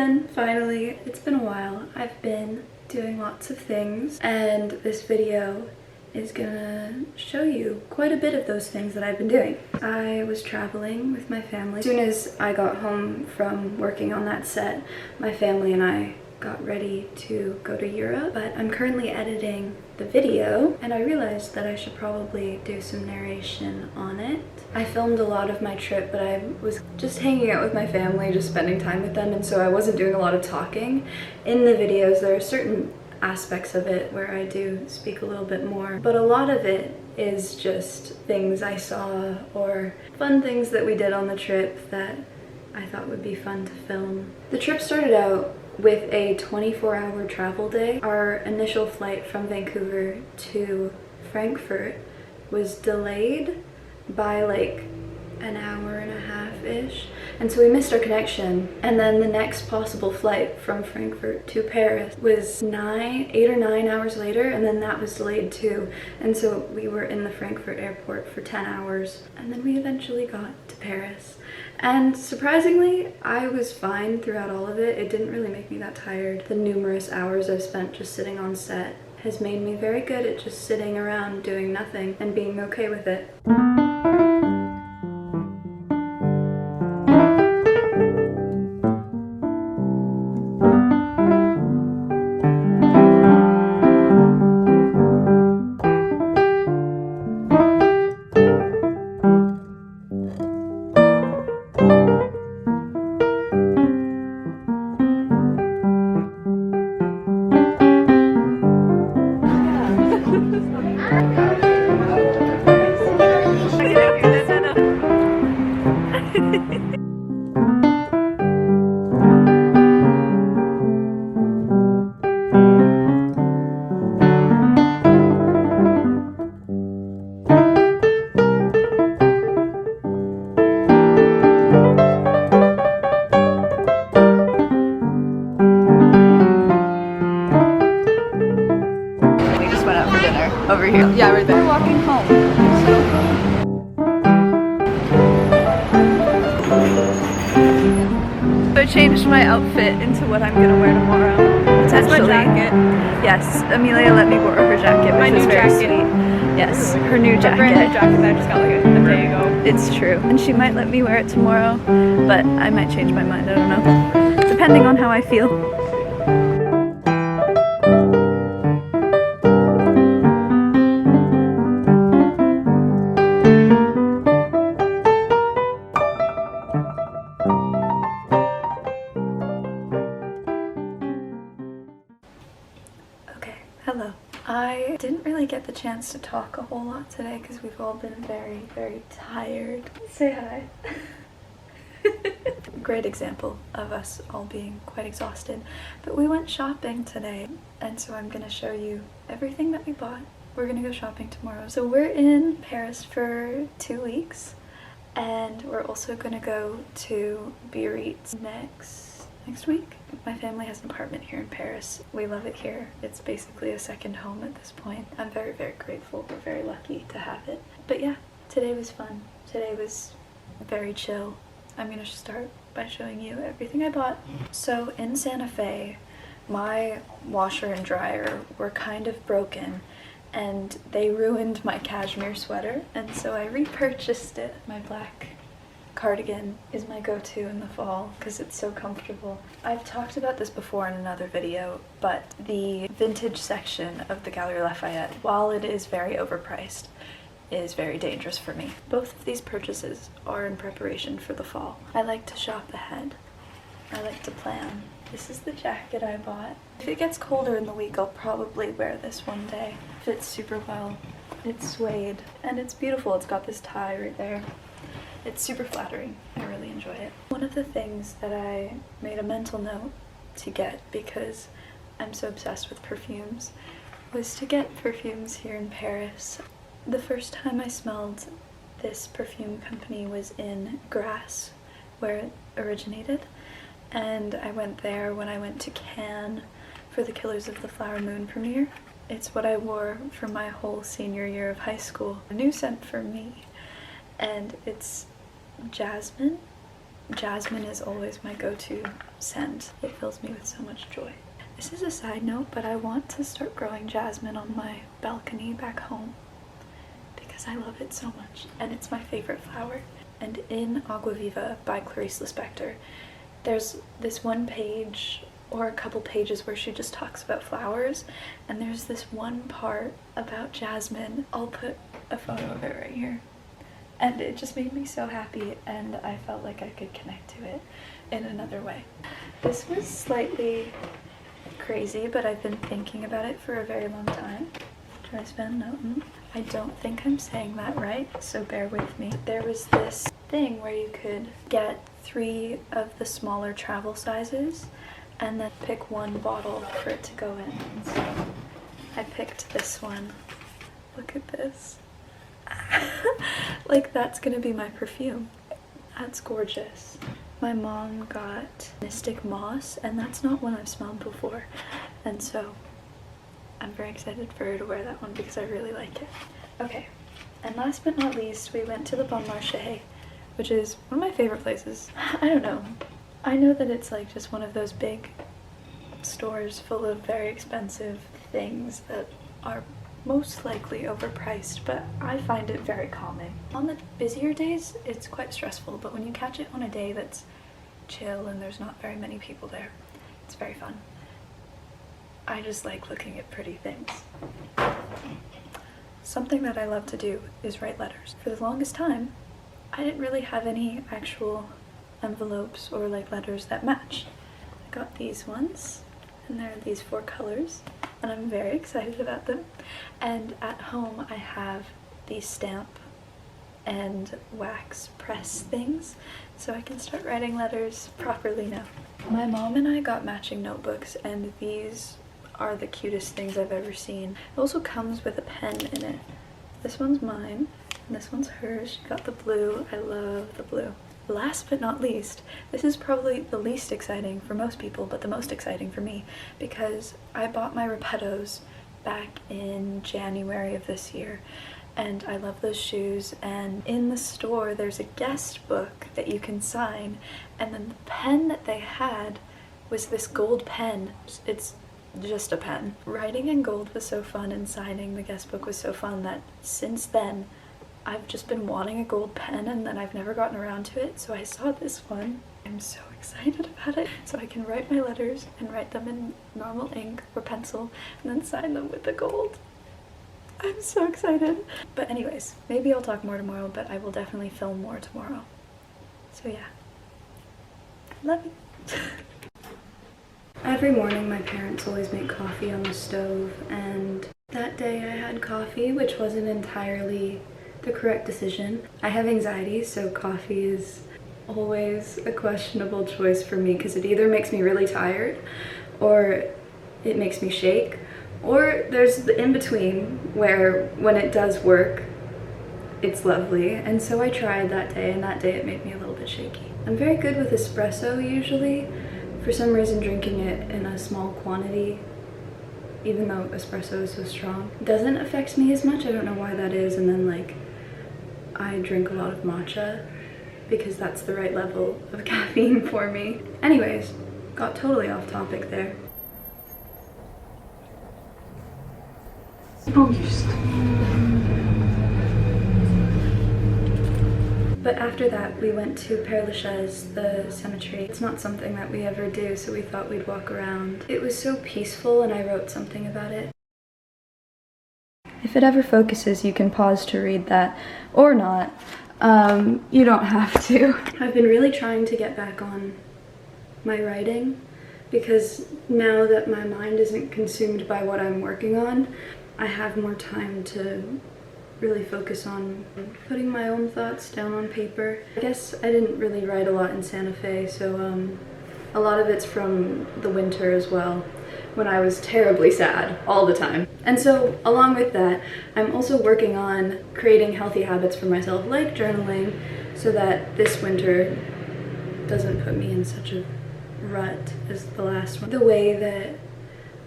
again, finally. It's been a while. I've been doing lots of things, and this video is gonna show you quite a bit of those things that I've been doing. I was traveling with my family. As soon as I got home from working on that set, my family and I got ready to go to Europe, but I'm currently editing the video and I realized that I should probably do some narration on it. I filmed a lot of my trip, but I was just hanging out with my family, just spending time with them, and so I wasn't doing a lot of talking. In the videos, there are certain aspects of it where I do speak a little bit more, but a lot of it is just things I saw or fun things that we did on the trip that I thought would be fun to film. The trip started out with a 24-hour travel day. Our initial flight from Vancouver to Frankfurt was delayed by like an hour and a half-ish, and so we missed our connection. And then the next possible flight from Frankfurt to Paris was 8 or 9 hours later, and then that was delayed too. And so we were in the Frankfurt airport for 10 hours, and then we eventually got to Paris. And surprisingly, I was fine throughout all of it. It didn't really make me that tired. The numerous hours I've spent just sitting on set has made me very good at just sitting around doing nothing and being okay with it. Over here. Yeah, right there. We're walking home. So I changed my outfit into what I'm gonna wear tomorrow. That's my jacket. Yes, Amelia let me borrow her jacket, which was very sweet. Yes, her new jacket. Brand new jacket that I just got like a day ago. It's true. And she might let me wear it tomorrow, but I might change my mind, I don't know. Depending on how I feel. Hello. I didn't really get the chance to talk a whole lot today because we've all been very, very tired. Say hi. Great example of us all being quite exhausted. But we went shopping today, and so I'm gonna show you everything that we bought. We're gonna go shopping tomorrow. So we're in Paris for 2 weeks, and we're also gonna go to Biarritz next week. My family has an apartment here in Paris. We love it here. It's basically a second home at this point. I'm very, very grateful. We're very lucky to have it. But yeah, today was fun. Today was very chill. I'm gonna start by showing you everything I bought. So in Santa Fe, my washer and dryer were kind of broken and they ruined my cashmere sweater, and so I repurchased it. My black cardigan is my go-to in the fall because it's so comfortable. I've talked about this before in another video, but the vintage section of the Galeries Lafayette, while it is very overpriced, is very dangerous for me. Both of these purchases are in preparation for the fall. I like to shop ahead. I like to plan. This is the jacket I bought. If it gets colder in the week, I'll probably wear this one day. It fits super well. It's suede and it's beautiful. It's got this tie right there. It's super flattering. I really enjoy it. One of the things that I made a mental note to get, because I'm so obsessed with perfumes, was to get perfumes here in Paris. The first time I smelled this perfume company was in Grasse, where it originated, and I went there when I went to Cannes for the Killers of the Flower Moon premiere. It's what I wore for my whole senior year of high school. A new scent for me, and it's jasmine, jasmine is always my go-to scent. It fills me with so much joy. This is a side note, but I want to start growing jasmine on my balcony back home because I love it so much, and it's my favorite flower. And in Agua Viva by Clarice Lispector, there's this one page or a couple pages where she just talks about flowers, and there's this one part about jasmine. I'll put a photo of it right here. And it just made me so happy, and I felt like I could connect to it in another way. This was slightly crazy, but I've been thinking about it for a very long time. Should I spend? No. I don't think I'm saying that right, so bear with me. There was this thing where you could get 3 of the smaller travel sizes and then pick one bottle for it to go in. So I picked this one. Look at this. Like, that's gonna be my perfume. That's gorgeous. My mom got Mystic Moss, and that's not one I've smelled before, and so I'm very excited for her to wear that one because I really like it. Okay, and last but not least, we went to the Bon Marché, which is one of my favorite places. I don't know. I know that it's like just one of those big stores full of very expensive things that are most likely overpriced, but I find it very calming. On the busier days, it's quite stressful, but when you catch it on a day that's chill and there's not very many people there, it's very fun. I just like looking at pretty things. Something that I love to do is write letters. For the longest time, I didn't really have any actual envelopes or like letters that match. I got these ones, and there are these 4 colors, and I'm very excited about them. And at home I have these stamp and wax press things, so I can start writing letters properly now. My mom and I got matching notebooks, and these are the cutest things I've ever seen. It also comes with a pen in it. This one's mine, and this one's hers. She got the blue. I love the blue. Last but not least, this is probably the least exciting for most people, but the most exciting for me, because I bought my Repettos back in January of this year, and I love those shoes. And in the store there's a guest book that you can sign, and then the pen that they had was this gold pen. It's just a pen. Writing in gold was so fun, and signing the guest book was so fun that since then I've just been wanting a gold pen, and then I've never gotten around to it, so I saw this one. I'm so excited about it, so I can write my letters and write them in normal ink or pencil and then sign them with the gold. I'm so excited. But anyways, maybe I'll talk more tomorrow, but I will definitely film more tomorrow. So yeah, love you. Every morning my parents always make coffee on the stove, and that day I had coffee, which wasn't entirely the correct decision. I have anxiety, so coffee is always a questionable choice for me because it either makes me really tired or it makes me shake, or there's the in-between where when it does work, it's lovely. And so I tried that day, and that day it made me a little bit shaky. I'm very good with espresso usually. For some reason, drinking it in a small quantity, even though espresso is so strong, doesn't affect me as much. I don't know why that is. And then like I drink a lot of matcha because that's the right level of caffeine for me. Anyways, got totally off topic there. But after that, we went to Père Lachaise, the cemetery. It's not something that we ever do, so we thought we'd walk around. It was so peaceful, and I wrote something about it. If it ever focuses, you can pause to read that, or not. You don't have to. I've been really trying to get back on my writing, because now that my mind isn't consumed by what I'm working on, I have more time to really focus on putting my own thoughts down on paper. I guess I didn't really write a lot in Santa Fe, so a lot of it's from the winter as well, when I was terribly sad all the time. And so along with that, I'm also working on creating healthy habits for myself, like journaling, so that this winter doesn't put me in such a rut as the last one. The way that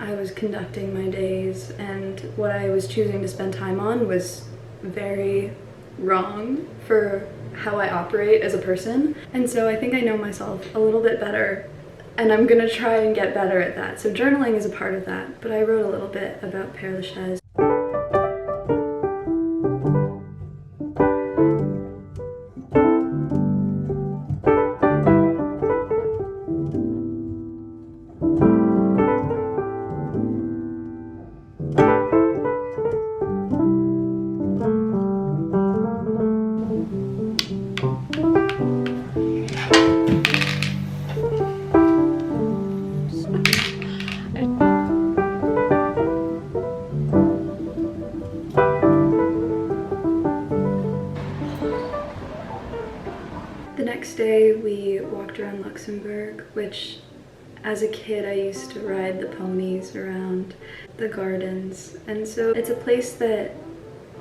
I was conducting my days and what I was choosing to spend time on was very wrong for how I operate as a person. And so I think I know myself a little bit better, and I'm gonna try and get better at that. So journaling is a part of that, but I wrote a little bit about Père Lachaise. The next day we walked around Luxembourg, which as a kid I used to ride the ponies around the gardens, and so it's a place that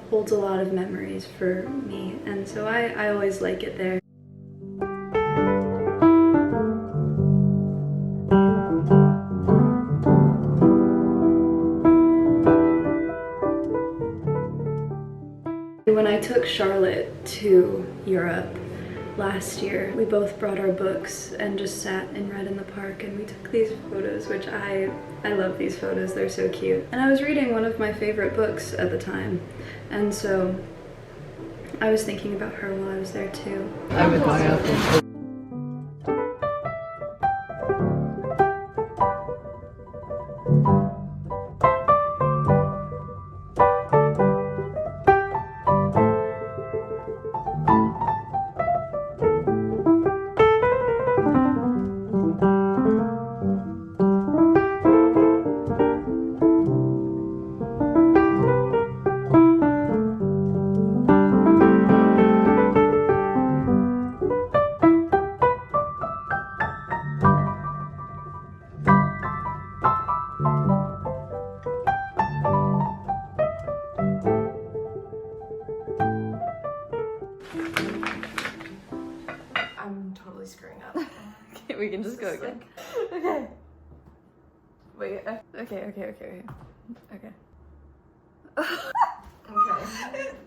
holds a lot of memories for me, and so I always like it there. When I took Charlotte to Europe last year, we both brought our books and just sat and read in the park, and we took these photos, which I love these photos, they're so cute. And I was reading one of my favorite books at the time, and so I was thinking about her while I was there too. Screwing up. Okay, we can just go again. Okay. Wait. Okay. Okay.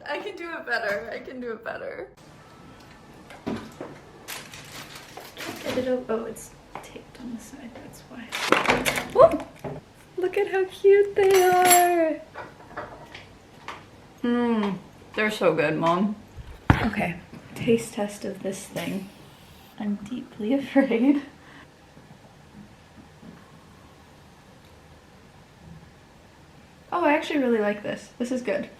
I can do it better. Get it up. Oh, it's taped on the side. That's why. Whoa! Look at how cute they are. They're so good, Mom. Okay. Taste test of this thing. I'm deeply afraid. Oh, I actually really like this. This is good.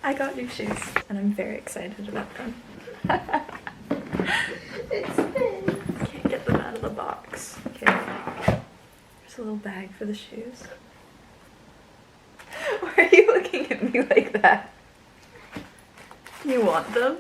I got new shoes, and I'm very excited about them. It's thin. Can't get them out of the box. Okay. There's a little bag for the shoes. Why are you looking at me like that? You want them?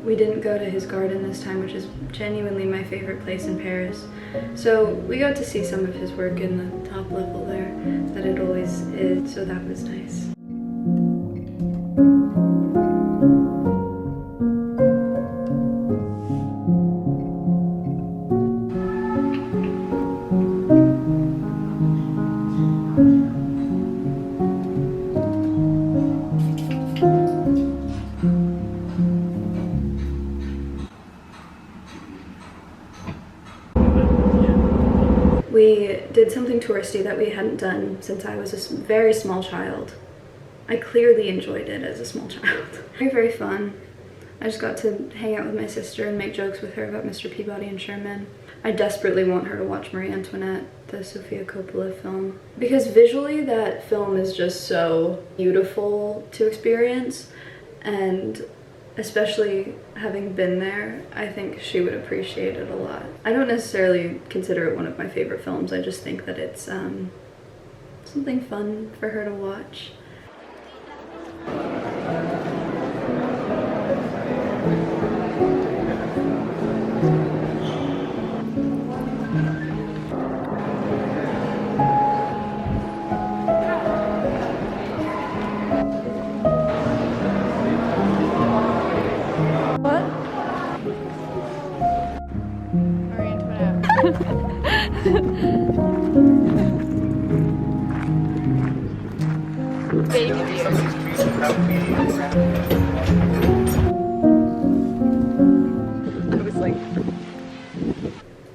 We didn't go to his garden this time, which is genuinely my favorite place in Paris. So we got to see some of his work in the top level there, that it always is, so that was nice. We did something touristy that we hadn't done since I was a very small child. I clearly enjoyed it as a small child. Very fun. I just got to hang out with my sister and make jokes with her about Mr. Peabody and Sherman. I desperately want her to watch Marie Antoinette, the Sofia Coppola film, because visually that film is just so beautiful to experience, and especially having been there, I think she would appreciate it a lot. I don't necessarily consider it one of my favorite films, I just think that it's something fun for her to watch.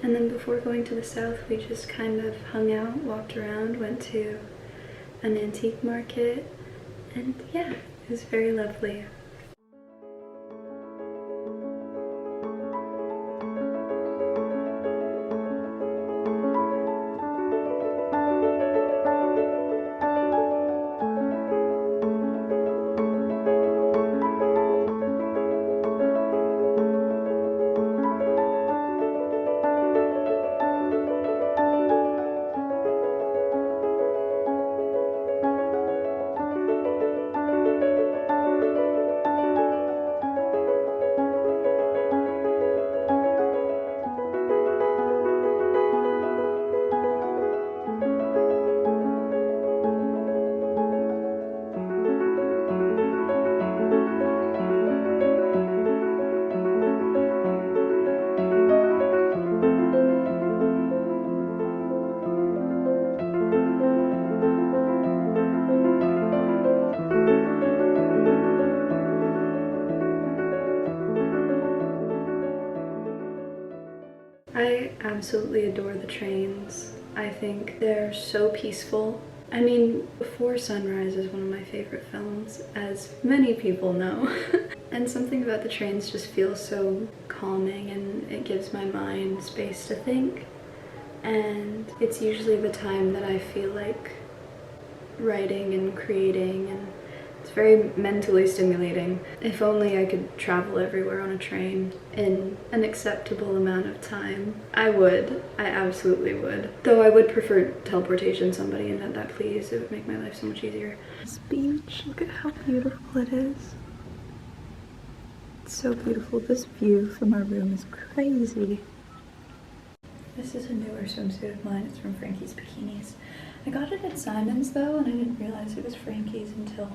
And then before going to the south, we just kind of hung out, walked around, went to an antique market, and yeah, it was very lovely. I absolutely adore the trains. I think they're so peaceful. I mean, Before Sunrise is one of my favorite films, as many people know. And something about the trains just feels so calming, and it gives my mind space to think. And it's usually the time that I feel like writing and creating, and it's very mentally stimulating. If only I could travel everywhere on a train in an acceptable amount of time. I would. I absolutely would. Though I would prefer teleportation. Somebody invent that, please. It would make my life so much easier. This beach, look at how beautiful it is. It's so beautiful. This view from our room is crazy. This is a newer swimsuit of mine. It's from Frankie's Bikinis. I got it at Simon's though, and I didn't realize it was Frankie's until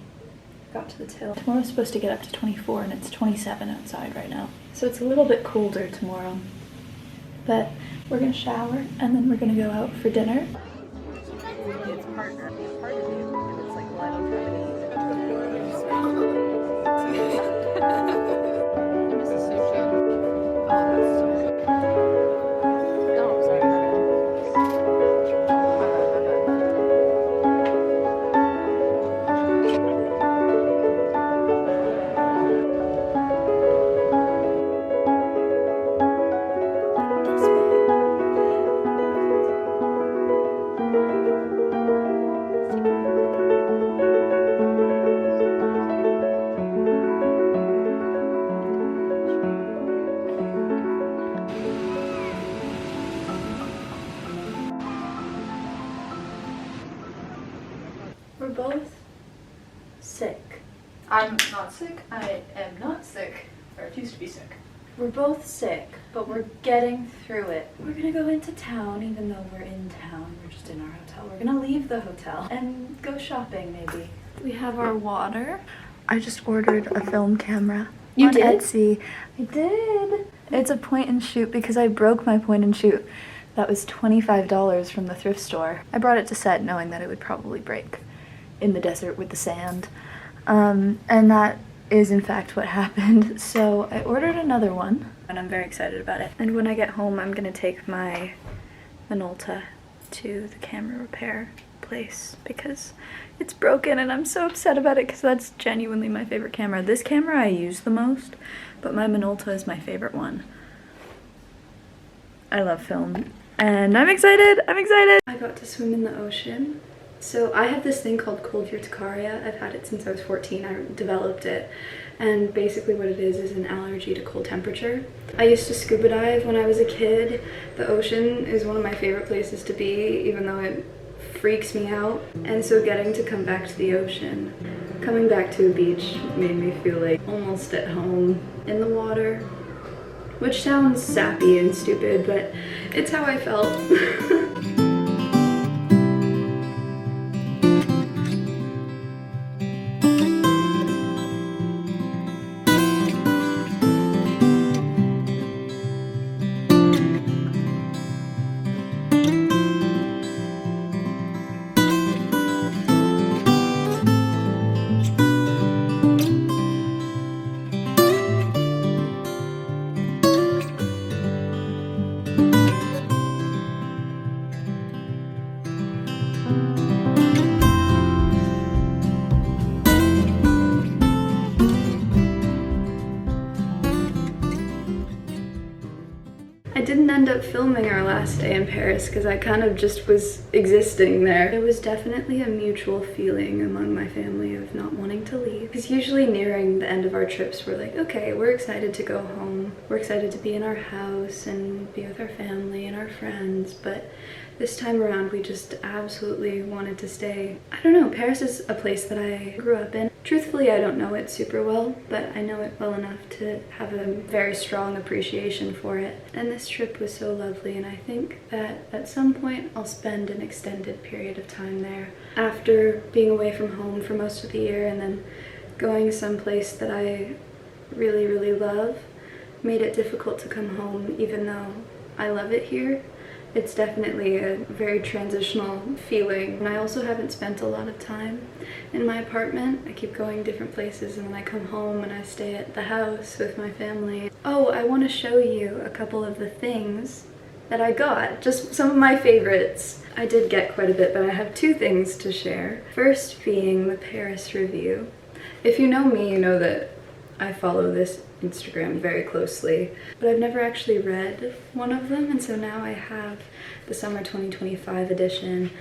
got to the till. Tomorrow's supposed to get up to 24 and it's 27 outside right now. So it's a little bit colder tomorrow. But we're gonna shower and then we're gonna go out for dinner. It's partner. It's like We're both sick. I'm not sick. I am not sick. I refuse to be sick. We're both sick, but we're getting through it. We're gonna go into town, even though we're in town. We're just in our hotel. We're gonna leave the hotel and go shopping, maybe. We have our water. I just ordered a film camera on Etsy. I did. It's a point and shoot because I broke my point and shoot. That was $25 from the thrift store. I brought it to set knowing that it would probably break in the desert with the sand. And that is in fact what happened. So I ordered another one and I'm very excited about it. And when I get home, I'm gonna take my Minolta to the camera repair place because it's broken and I'm so upset about it because that's genuinely my favorite camera. This camera I use the most, but my Minolta is my favorite one. I love film. And I'm excited, I'm excited! I got to swim in the ocean. So I have this thing called cold urticaria. I've had it since I was 14. I developed it. And basically what it is an allergy to cold temperature. I used to scuba dive when I was a kid. The ocean is one of my favorite places to be, even though it freaks me out. And so getting to come back to the ocean, coming back to a beach made me feel like almost at home in the water. Which sounds sappy and stupid, but it's how I felt. I didn't end up filming our last day in Paris because I kind of just was existing there. There was definitely a mutual feeling among my family of not wanting to leave. Because usually nearing the end of our trips, we're like, okay, we're excited to go home. We're excited to be in our house and be with our family and our friends. But this time around, we just absolutely wanted to stay. I don't know, Paris is a place that I grew up in. Truthfully, I don't know it super well, but I know it well enough to have a very strong appreciation for it. And this trip was so lovely, and I think that at some point I'll spend an extended period of time there. After being away from home for most of the year and then going someplace that I really, really love made it difficult to come home, even though I love it here. It's definitely a very transitional feeling. And I also haven't spent a lot of time in my apartment. I keep going different places, and then I come home and I stay at the house with my family. Oh, I want to show you a couple of the things that I got, just some of my favorites. I did get quite a bit, but I have two things to share. First being the Paris review. If you know me, you know that I follow this Instagram very closely, but I've never actually read one of them, and so now I have the summer 2025 edition,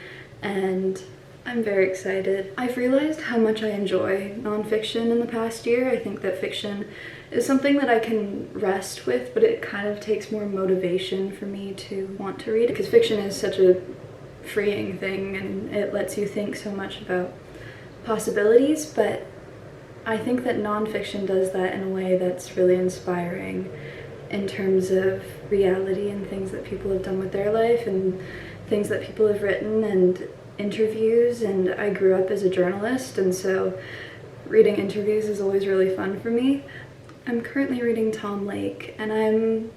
and I'm very excited. I've realized how much I enjoy nonfiction in the past year. I think that fiction is something that I can rest with, but it kind of takes more motivation for me to want to read it, because fiction is such a freeing thing and it lets you think so much about possibilities, but I think that nonfiction does that in a way that's really inspiring in terms of reality and things that people have done with their life and things that people have written and interviews. And I grew up as a journalist, and so reading interviews is always really fun for me. I'm currently reading Tom Lake, and I'm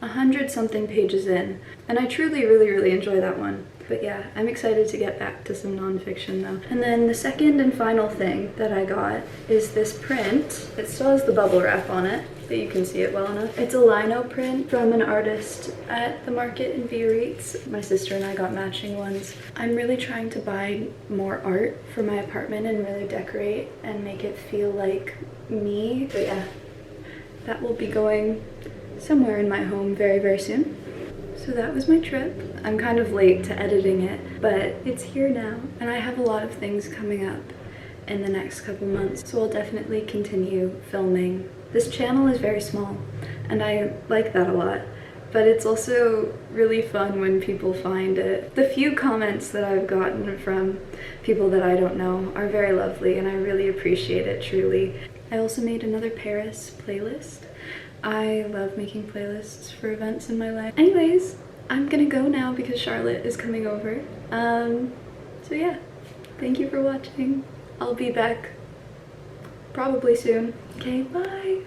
100-something pages in, and I truly really enjoy that one. But yeah, I'm excited to get back to some nonfiction though. And then the second and final thing that I got is this print. It still has the bubble wrap on it, but you can see it well enough. It's a lino print from an artist at the market in Biarritz. My sister and I got matching ones. I'm really trying to buy more art for my apartment and really decorate and make it feel like me. But yeah, that will be going somewhere in my home very soon. So that was my trip. I'm kind of late to editing it, but it's here now, and I have a lot of things coming up in the next couple months, so I'll definitely continue filming. This channel is very small, and I like that a lot, but it's also really fun when people find it. The few comments that I've gotten from people that I don't know are very lovely, and I really appreciate it, truly. I also made another Paris playlist. I love making playlists for events in my life. Anyways, I'm gonna go now because Charlotte is coming over. So yeah, thank you for watching. I'll be back probably soon. Okay, bye.